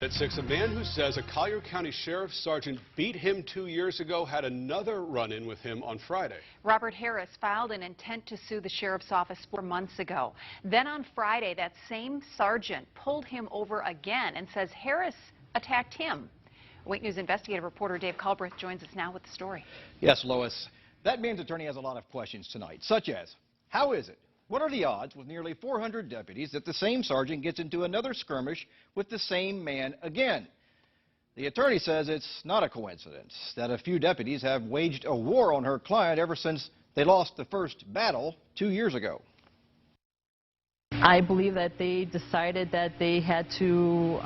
At 6, a man who says a Collier County Sheriff's Sergeant beat him 2 years ago had another run-in with him on Friday. Robert Harris filed an intent to sue the sheriff's office 4 months ago. Then on Friday, that same sergeant pulled him over again and says Harris attacked him. Wake News investigative reporter Dave Culbreth joins us now with the story. Yes, Lois. That man's attorney has a lot of questions tonight, such as, how is it? What are the odds with nearly 400 deputies that the same sergeant gets into another skirmish with the same man again? The attorney says it's not a coincidence that a few deputies have waged a war on her client ever since they lost the first battle 2 years ago. I believe that they decided that they had to,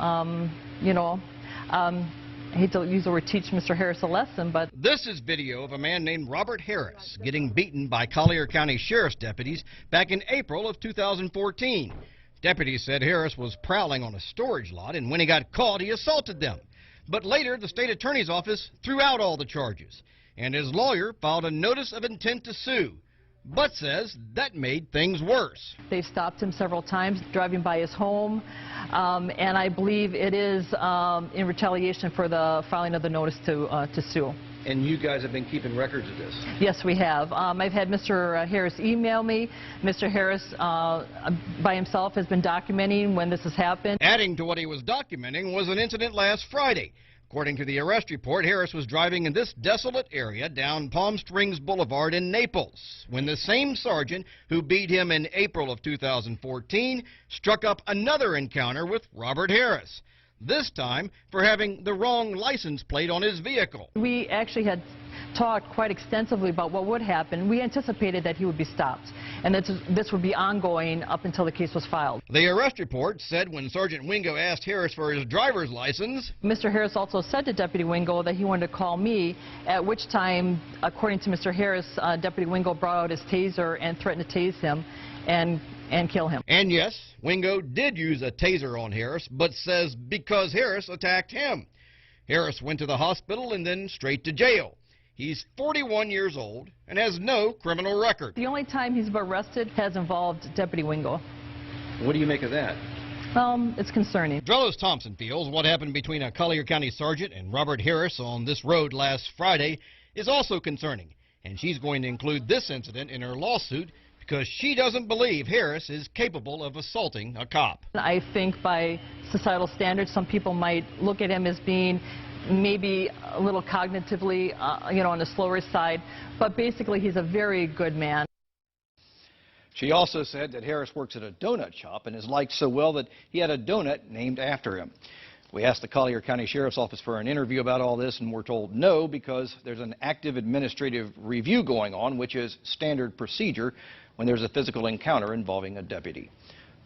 I hate to use the word teach Mr. Harris a lesson, but... This is video of a man named Robert Harris getting beaten by Collier County Sheriff's deputies back in April of 2014. Deputies said Harris was prowling on a storage lot, and when he got caught, he assaulted them. But later, the state attorney's office threw out all the charges, and his lawyer filed a notice of intent to sue, but says that made things worse. They've stopped him several times driving by his home, and I believe it is in retaliation for the filing of the notice to sue. And you guys have been keeping records of this? Yes, we have. I've had Mr. Harris email me. Mr. Harris, by himself, has been documenting when this has happened. Adding to what he was documenting was an incident last Friday. According to the arrest report, Harris was driving in this desolate area down Palm Springs Boulevard in Naples when the same sergeant who beat him in April of 2014 struck up another encounter with Robert Harris, this time for having the wrong license plate on his vehicle. We actually had talked quite extensively about what would happen. We anticipated that he would be stopped, and that this would be ongoing up until the case was filed. The arrest report said when Sergeant Wingo asked Harris for his driver's license, Mr. Harris also said to Deputy Wingo that he wanted to call me, at which time, according to Mr. Harris, Deputy Wingo brought out his taser and threatened to tase him and kill him. And yes, Wingo did use a taser on Harris, but says because Harris attacked him. Harris went to the hospital and then straight to jail. He's 41 years old and has no criminal record. The only time he's been arrested has involved Deputy Wingo. What do you make of that? It's concerning. Drelos Thompson feels what happened between a Collier County sergeant and Robert Harris on this road last Friday is also concerning, and she's going to include this incident in her lawsuit because she doesn't believe Harris is capable of assaulting a cop. I think by societal standards, some people might look at him as being maybe a little cognitively, on the slower side, but basically he's a very good man. She also said that Harris works at a donut shop and is liked so well that he had a donut named after him. We asked the Collier County Sheriff's Office for an interview about all this, and we're told no because there's an active administrative review going on, which is standard procedure when there's a physical encounter involving a deputy.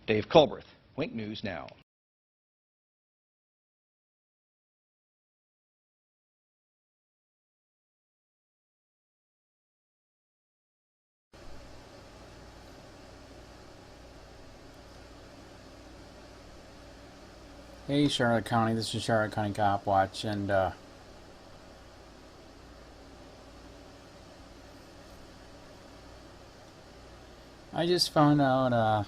Dave Culbreth, Wink News Now. Hey Charlotte County, this is Charlotte County Cop Watch, and I just found out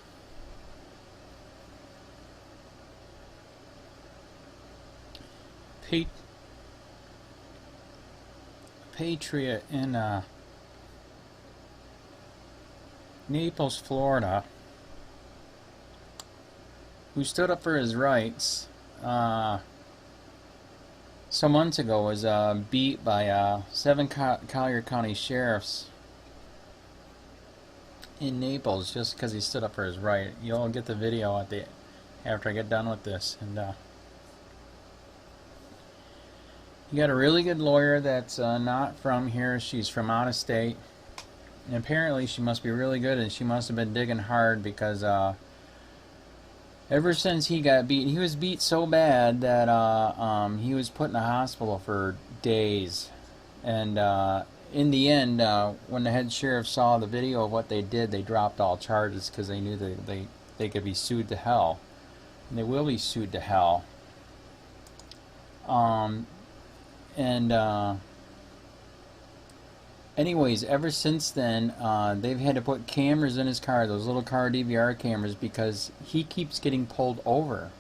patriot in Naples, Florida, who stood up for his rights some months ago, was beat by 7 Collier County sheriffs in Naples just because he stood up for his right. You'll get the video after I get done with this. And you got a really good lawyer that's not from here. She's from out of state, and apparently she must be really good, and she must have been digging hard because ever since he got beat, he was beat so bad that he was put in the hospital for days. And in the end, when the head sheriff saw the video of what they did, they dropped all charges because they knew they could be sued to hell. And they will be sued to hell. Anyways, ever since then, they've had to put cameras in his car, those little car DVR cameras, because he keeps getting pulled over.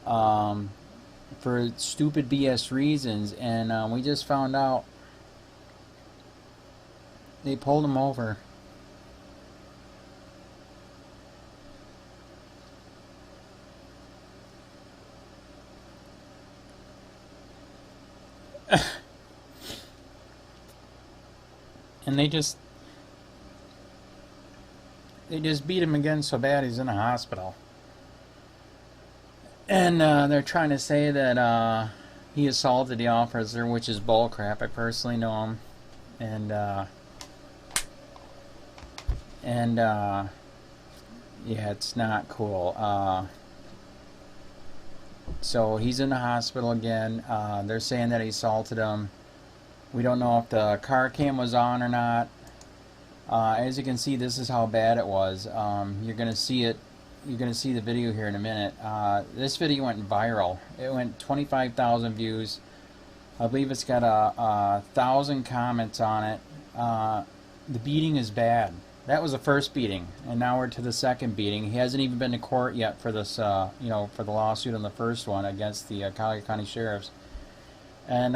for stupid BS reasons, and we just found out they pulled him over. And they just beat him again so bad he's in a hospital. And they're trying to say that he assaulted the officer, which is bullcrap. I personally know him, and yeah, it's not cool. So he's in the hospital again. They're saying that he assaulted him. We don't know if the car cam was on or not. As you can see, this is how bad it was. You're gonna see it. You're gonna see the video here in a minute. This video went viral. It went 25,000 views. I believe it's got 1,000 comments on it. The beating is bad. That was the first beating, and now we're to the second beating. He hasn't even been to court yet for this, you know, for the lawsuit on the first one against the Collier County Sheriffs. And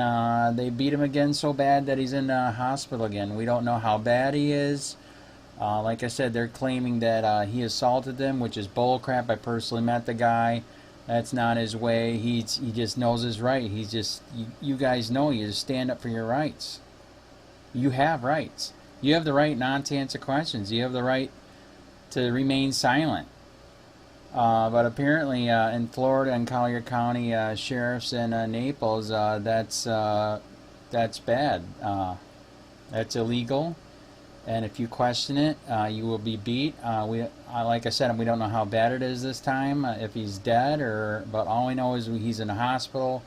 they beat him again so bad that he's in the hospital again. We don't know how bad he is. Like I said, they're claiming that he assaulted them, which is bullcrap. I personally met the guy. That's not his way. He just knows his right. He's just, you guys know, you just stand up for your rights. You have rights. You have the right not to answer questions. You have the right to remain silent. But apparently in Florida and Collier County sheriffs and Naples, that's bad. That's illegal, and if you question it, you will be beat. Like I said, we don't know how bad it is this time, if he's dead, but all we know is he's in a hospital.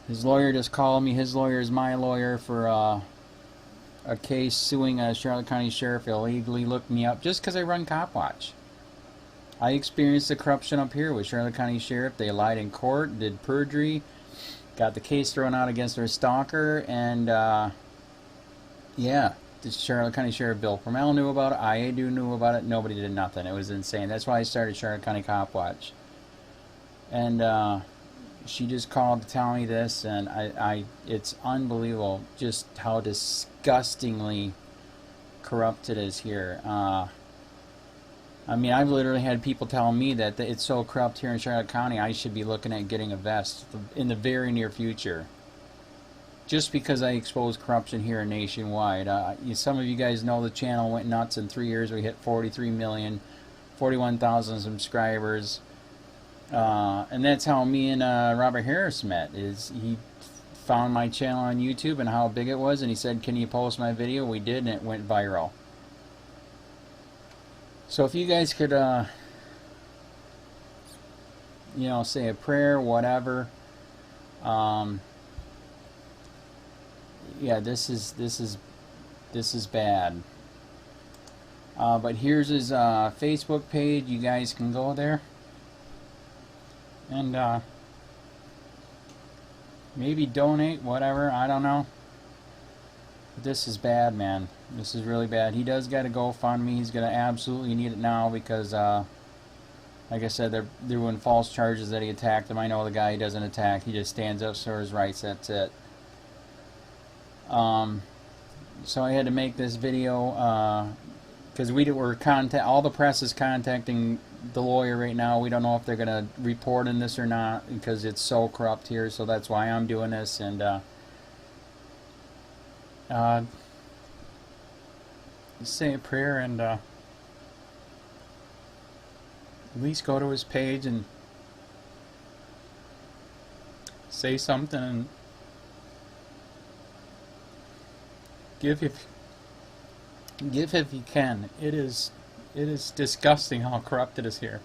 His lawyer just called me. His lawyer is my lawyer for a case suing a Charlotte County sheriff illegally looked me up just because I run COPWATCH. I experienced the corruption up here with Charlotte County Sheriff. They lied in court, did perjury, got the case thrown out against their stalker, and yeah, the Charlotte County Sheriff Bill PRUMMELL knew about it, IADU knew about it, nobody did nothing. It was insane. That's why I started Charlotte County COPWATCH. And she just called to tell me this, and it's unbelievable just how disgustingly corrupt it is here. I mean, I've literally had people tell me that it's so corrupt here in Charlotte County, I should be looking at getting a vest in the very near future. Just because I expose corruption here nationwide. Some of you guys know the channel went nuts in 3 years. We hit 43 million, 41,000 subscribers. And that's how me and Robert Harris met. He found my channel on YouTube and how big it was, and he said, "Can you post my video?" We did, and it went viral. So if you guys could, you know, say a prayer, whatever. Yeah, this is bad. But here's his Facebook page. You guys can go there and maybe donate, whatever. I don't know. But this is bad, man. This is really bad. He does got to GoFundMe. He's going to absolutely need it now because, like I said, they're doing false charges that he attacked him. I know the guy he doesn't attack. He just stands up for his rights. That's it. So I had to make this video because all the press is contacting the lawyer right now. We don't know if they're going to report on this or not because it's so corrupt here. So that's why I'm doing this. And say a prayer and at least go to his page and say something and give if you can. It is disgusting how corrupt it is here.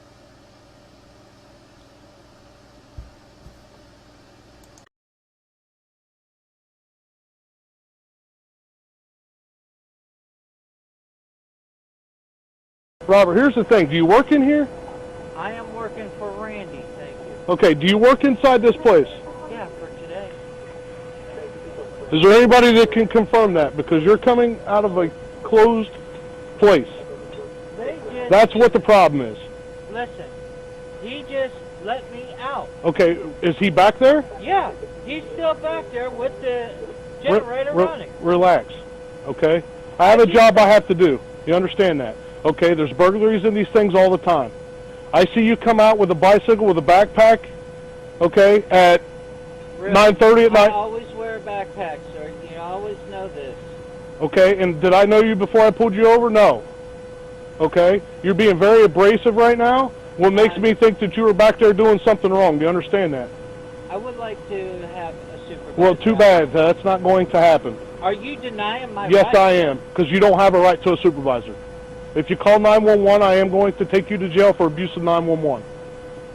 Robert, here's the thing. Do you work in here? I am working for Randy, thank you. Okay, do you work inside this place? Yeah, for today. Is there anybody that can confirm that? Because you're coming out of a closed place. That's what the problem is. Listen, he just let me out. Okay, is he back there? Yeah, he's still back there with the generator running. Relax, okay? I have a job I have to do. You understand that? Okay, there's burglaries in these things all the time. I see you come out with a bicycle with a backpack, okay, at 9:30 at night. I always wear a backpack, sir. You always know this. Okay, and did I know you before I pulled you over? No. Okay, you're being very abrasive right now. What makes me think that you were back there doing something wrong? Do you understand that? I would like to have a supervisor. Well, too bad. That's not going to happen. Are you denying my Yes, right? I am, because you don't have a right to a supervisor. If you call 911, I am going to take you to jail for abuse of 911.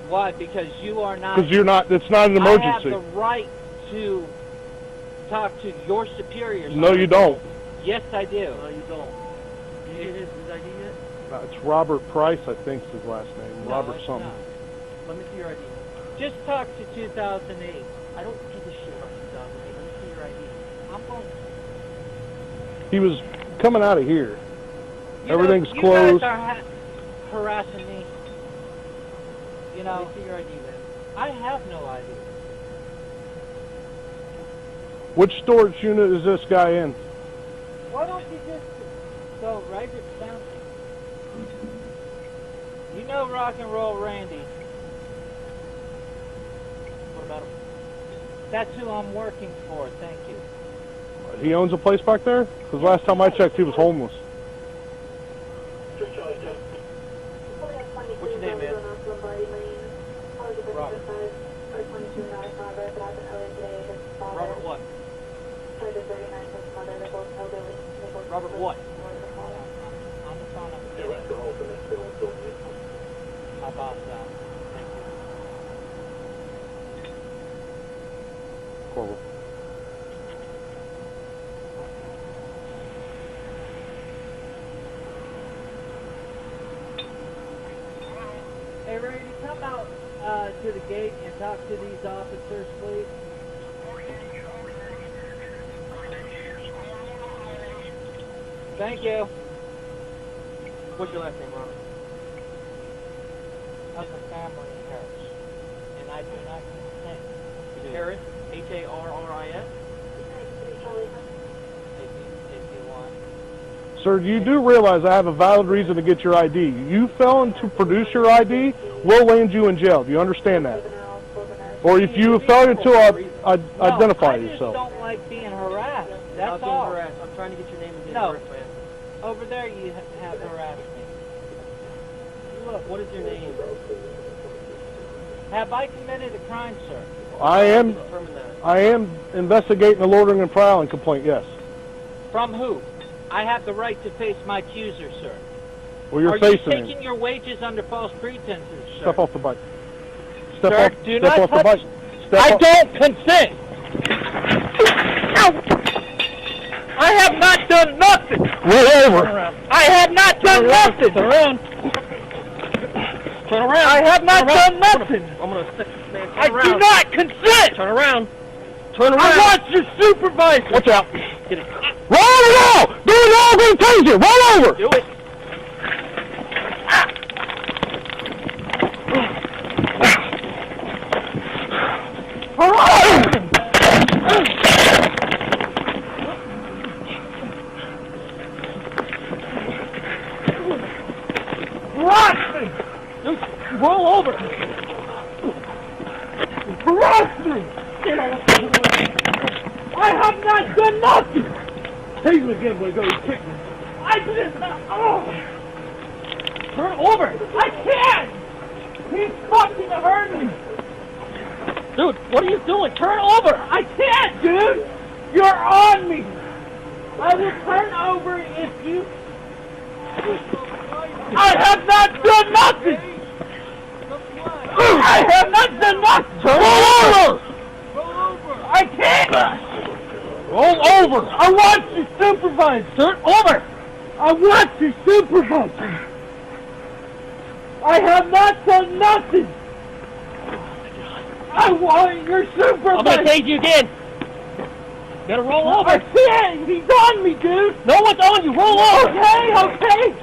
Why? Because you are not... Because you're not, it's not an emergency. I have the right to talk to your superiors. No, you don't. Yes, I do. No, you don't. Did you get his ID yet? It's Robert Price, I think is his last name. No, Robert it's something. not. Let me see your ID. Just talk to 2008. I don't give a shit about 2008. Let me see your ID. I'm going... He was coming out of here. You Everything's know, closed. You guys are harassing me. You know... Let me see your ID, man. I have no ID. Which storage unit is this guy in? Why don't you just go right down? You know Rock and Roll Randy. What about him? That's who I'm working for, thank you. He owns a place back there? Because last time I checked, he was homeless. What's your name, man? Robert. Robert what? Robert what? I'm the phone number. How about that? Thank you. Horrible. Hey, Randy, come out to the gate and talk to these officers, please. Thank you. What's your last name, Robert? Of the family in Harris. And I do not consent to Harris? H-A-R-R-I-S? if you want. Sir, you do realize I have a valid reason to get your ID. You failing to produce your ID, we'll land you in jail. Do you understand that? Or if you fail to identify I just yourself. don't like being harassed. I'm That's not being all. harassed. I'm trying to get your name and date No. of birth, man. Over there you have harassed me. Look, What is your name? have I committed a crime, sir? I am Determine that. investigating a loitering and prowling complaint, yes. From who? I have the right to face my accuser, sir. Well, you're Are you facing taking him. your wages under false pretenses, sir? Step off the bike. Step Sir, off, do step not off the touch- bike. Step I off. don't consent! I have not done nothing! Roll over. I have not done nothing! Turn around. Turn around. I have not done nothing! I'm gonna stick this man. Turn I around. do not consent! Turn around. Turn around. I want your supervisor! Watch out. Get it. Roll over now! Do it now! I'm going to tase you! Roll over! Do it. Roll over! Harass me! I have not done nothing! Tase him again, boy. Go. Kick me. I did not. Oh! Turn over! I can't! He's fucking hurting me! Dude, what are you doing? Turn over. I can't, dude! You're on me! I will turn over if you... I have not done nothing! I have not done nothing! Roll over! I can't! Roll over! I want you supervisor! Turn over. I want you supervisor! I have not done nothing! I want your supervisor! I'm gonna tase you again. Better roll over. I can't! He's on me, dude! No one's on you. Roll over. Okay, okay!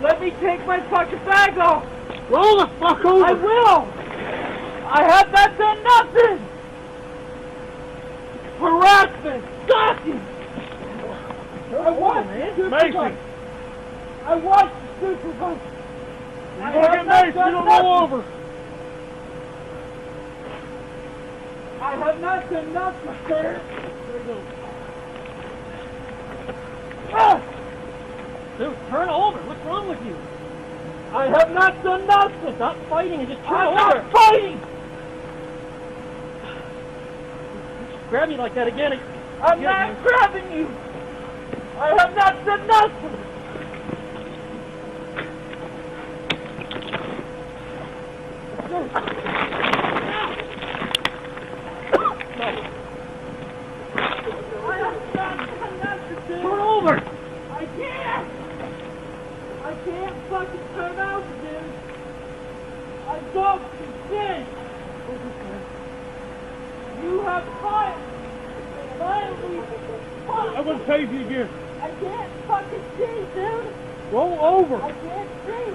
Let me take my fucking bag off! Roll the fuck over. I will! I have not done nothing! Harassment! Stalking! I watched the supervisor! I watched the supervisor! You're gonna get maced, you don't roll over! I have not done nothing, sir! Dude, turn over. What's wrong with you? I have not done nothing! Stop fighting and just turn I'm over. not fighting! Grab me like that again. I'm not grabbing you! I have not done nothing! Turn over. I can't! I can't fucking turn out, dude! I don't consent! You have violently I'm gonna tase you again. I can't fucking see, dude! Roll over. I can't see!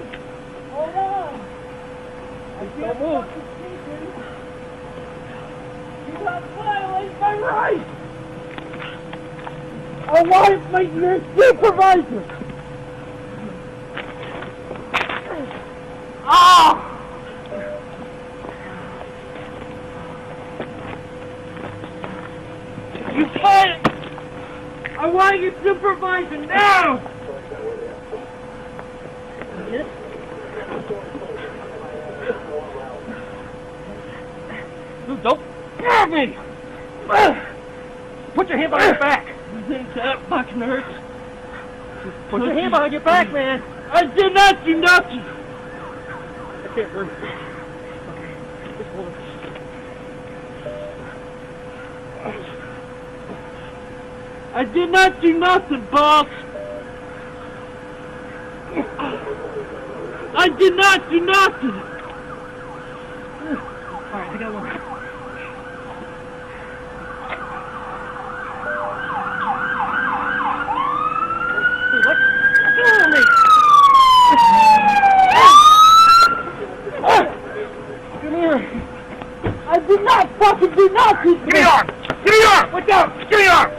Hold on! I can't fucking see, dude! You have violated my rights! I want to make you a supervisor! Ah! You can't! I want you supervisor now! Dude, don't grab me. Put your hand behind your back. You think that fucking hurts? Put your hand behind your back, man. I did not do nothing! I can't breathe. Okay, just hold it. I did not do nothing, boss! I did not do nothing! Alright, I got one. Dude, what's doing me? Come here! I did not fucking do nothing! Give me your arm! Give me your arm! Watch out! Give me your arm!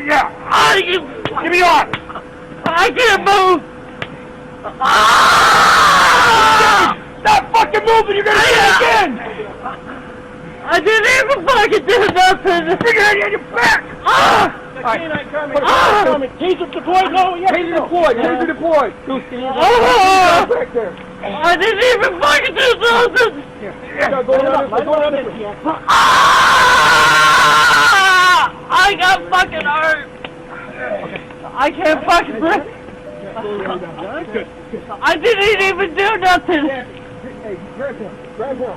Yeah! Give me your arm! I can't move! Stop fucking moving! You're gonna do it again! I didn't even fucking do nothing! Bring your hand on your back! Alright. Taser deployed? No, yes. Taser deployed. Taser deployed. Back there. I didn't even fucking do nothing! Yeah, go around this way. I got fucking hurt! I can't fucking breathe! Good. I didn't even do nothing! Hey, grab him. Grab him.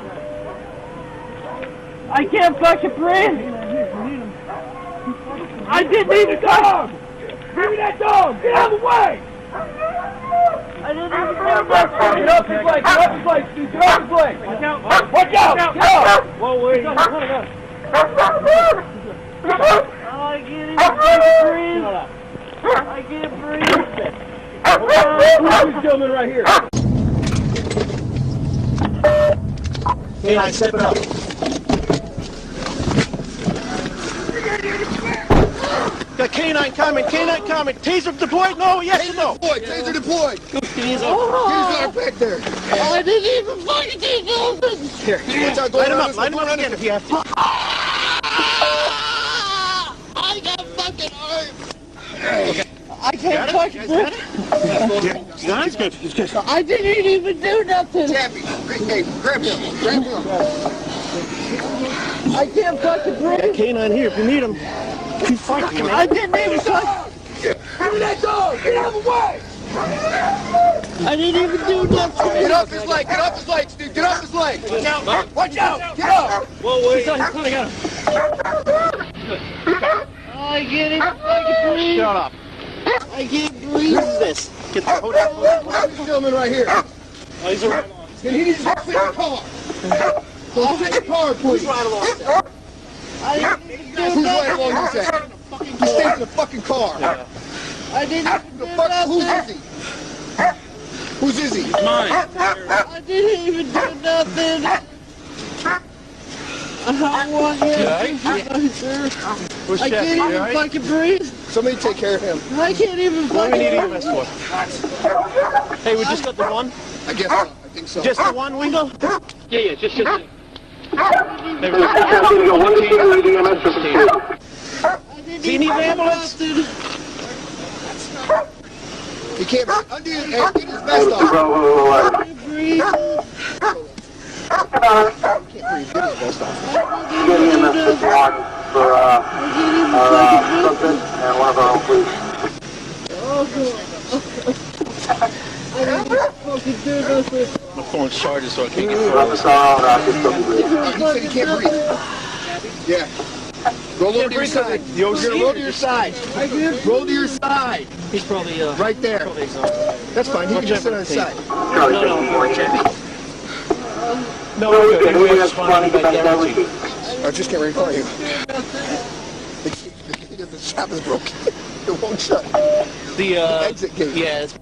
I can't fucking breathe! I didn't even Dog! Give me that dog! Get out of the way! I didn't even do nothing! Get off his leg! Get off his leg! Dude, get off his leg! Watch out! Watch out! Get out! Whoa, wait. I can't even fucking breathe! I can't breathe! This gentleman right here. Hey, step it up. Got K9 coming, K9 coming. Taser deployed? No, yes or no? Taser deployed. Get his arm Back there. I didn't even fucking do nothing! Here, line him up again if you have to. I got fucking hurt! I can't fucking breathe! Yeah, he's good, he's good. I didn't even do nothing! Tappy. Hey, grab him. Grab him. I can't fucking breathe! K9 here if you need him. Keep fighting, man. I didn't even fucking... Give me that dog. Get out of the way. I didn't even do nothing! Get off his leg. Get off his legs, dude. Get off his leg. Watch out! Watch out. Get up. Whoa, wait. He's coming at him. I can't even fucking breathe! Shut up. I can't breathe! What is this? Get hold on. This gentleman right here. Oh, he's a... He needs to sit in the car. So sit in the car, please. Right along there. I didn't even do Who's right nothing! along your side? He stays in the fucking car. I didn't even The do fuck? Who's nothing! is he? Whose is he? It's mine. I didn't even do nothing. I want him sir. I can't even fucking breathe. Somebody take care of him. I can't even What do we need fucking EMS for? Hey, we just got the one? I guess so. I think so. Just the one, Wingo? Yeah, just. Hey, we do you need an ambulance? He can't breathe. Undo your hand. Get his vest off. can't breathe. He can't breathe. Get his vest off. My phone's charged, so I can't get He said he can't breathe. Yeah. Roll over to your side. You're gonna roll to your side. Roll to your side. He's probably Right there. probably exhausted. That's fine. He can just sit on his side. No, we're good. We're responding by guarantee. I just can't right in front of you. The strap is broken. It won't shut. The Exit gate. Yeah, it's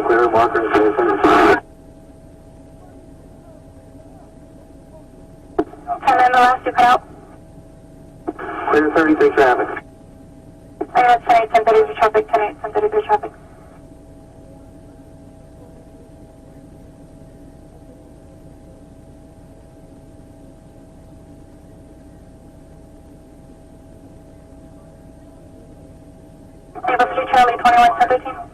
clear, marker, And then the last two cut out. clear 33 traffic. I got 1033 traffic, 1033 traffic. Able 2 Charlie 21 1013.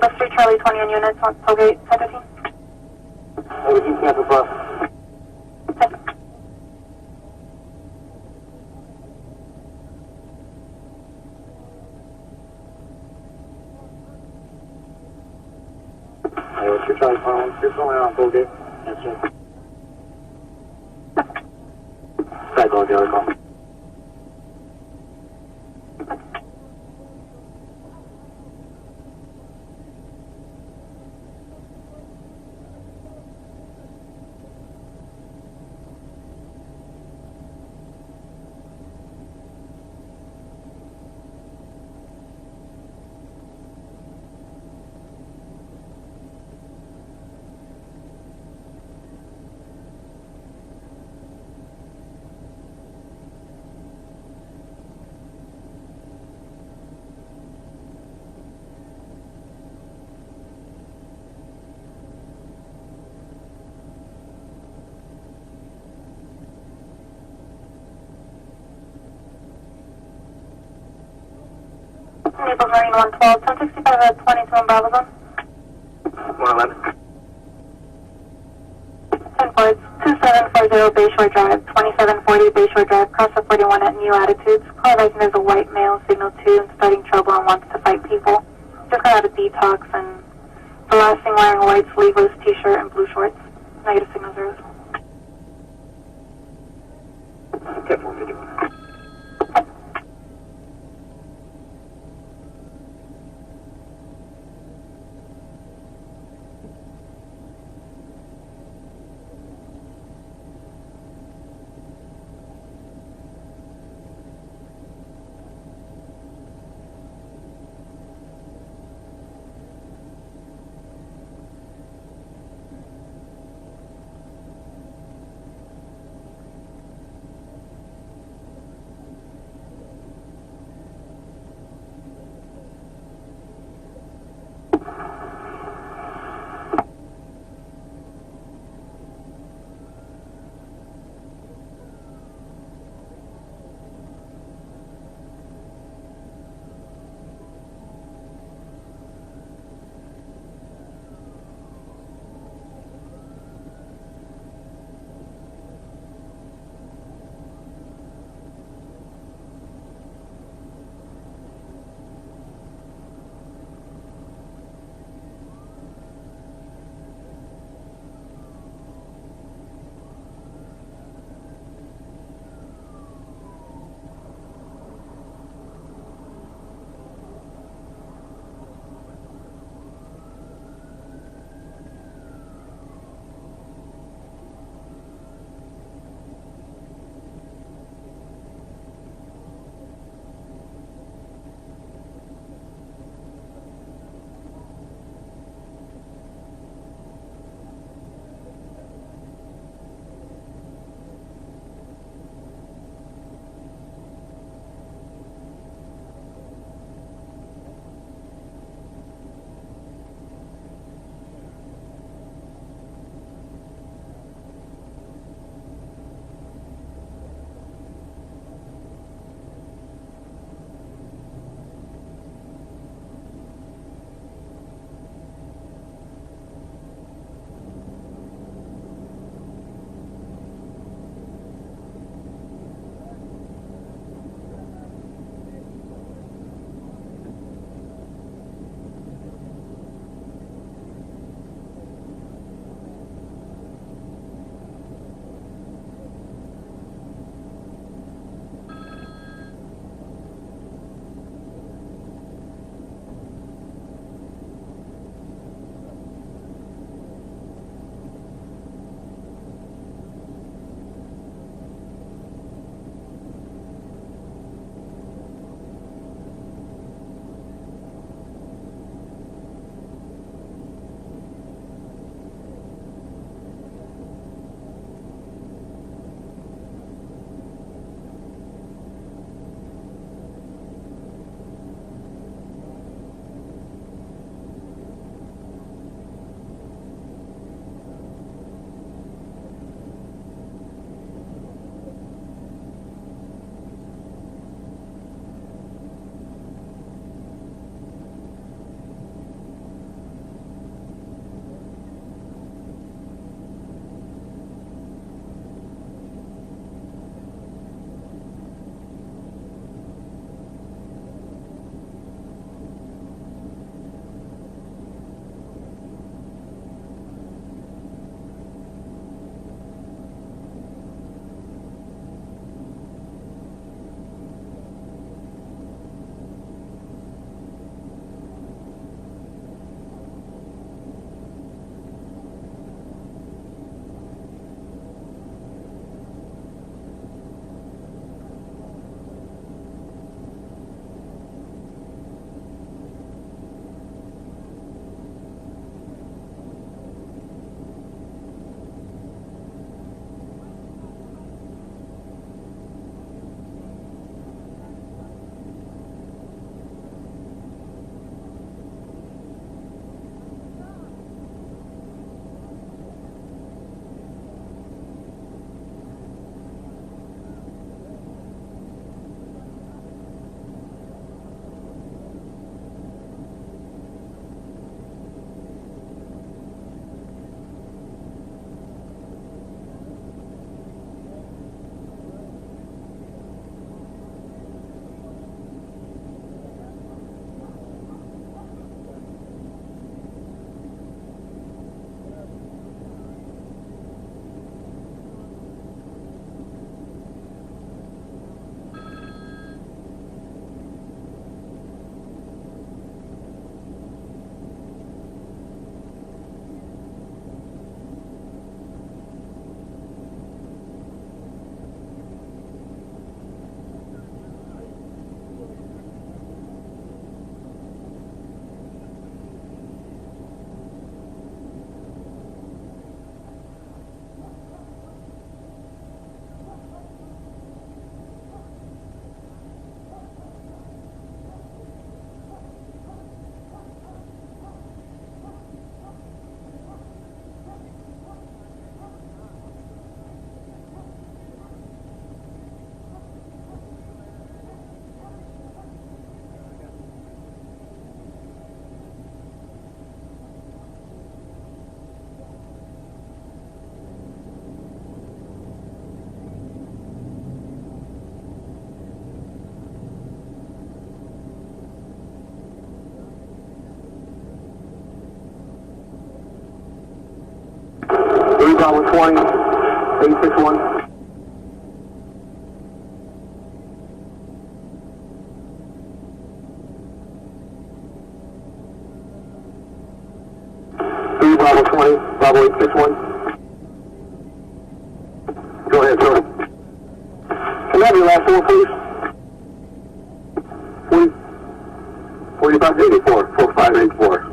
Bus 3 Charlie 20 on units on Tollgate 1015. Everything cancel bus. Hey, what's your Charlie phone? You're calling on Tollgate. Yes, sir. Try calling the other call. Naples Marine 112, 1065 at 22 on Bravo Zone. 111. 10 Fords, 2740 Bayshore Drive, 2740 Bayshore Drive, cross the 41 at New Attitudes. Call advising there's a white male, signal 2, and starting trouble and wants to fight people. Just got out of detox and the last thing wearing a white sleeveless t-shirt and blue shorts. Negative signal 0. Okay, 451. Bravo 20, 861. Bravo 20, Bravo 861. Go ahead, sir. Can I have your last four, please? 4584, 4584.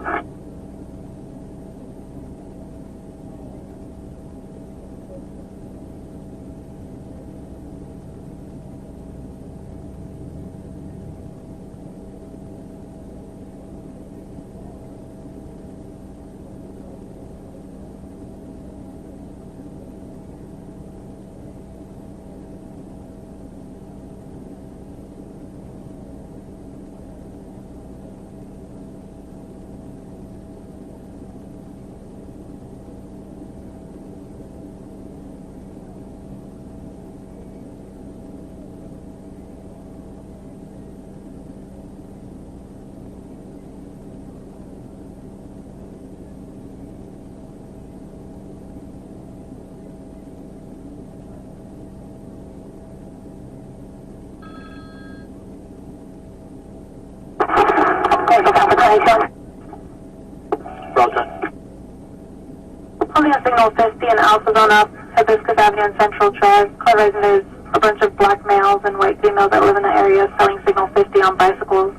Holding a signal 50 in Alpha Zone up, Hibiscus Avenue and Central Drive. Collier, there's a bunch of black males and white females that live in the area selling signal 50 on bicycles.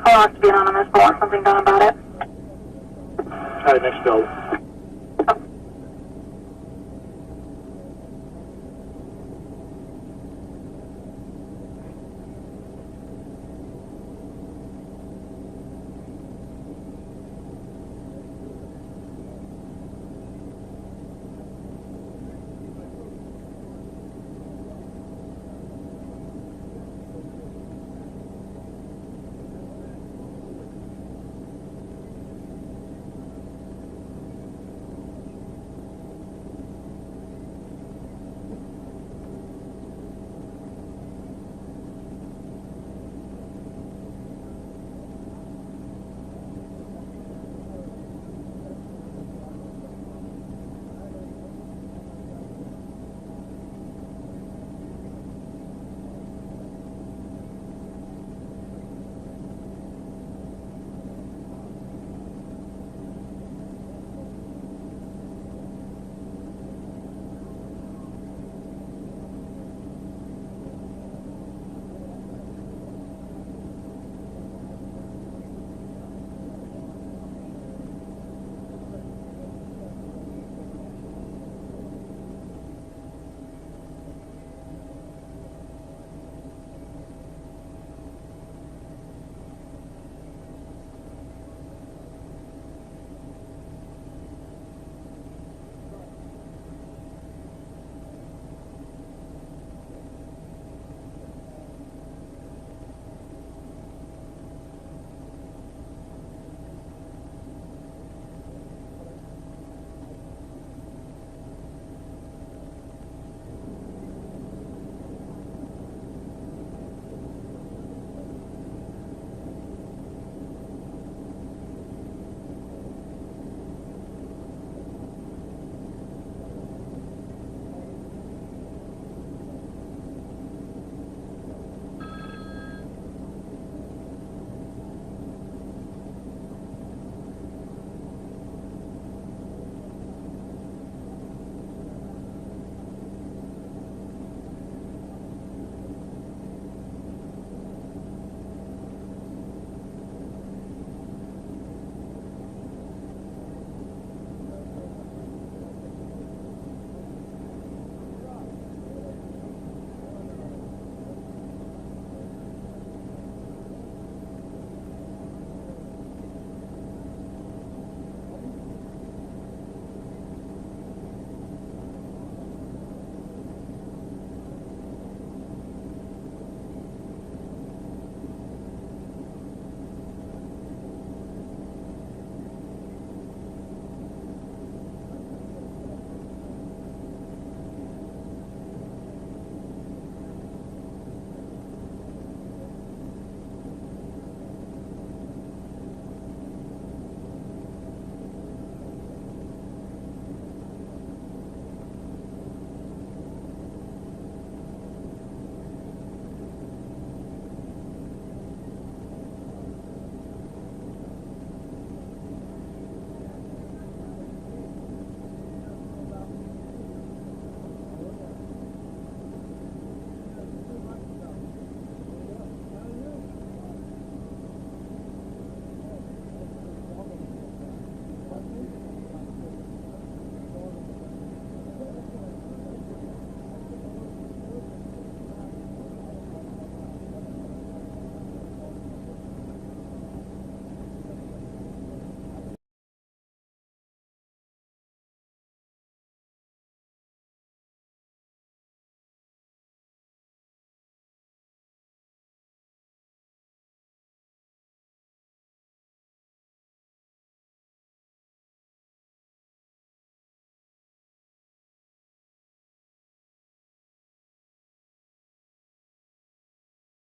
Call has to be anonymous, but want something done about it. Alright, next bill.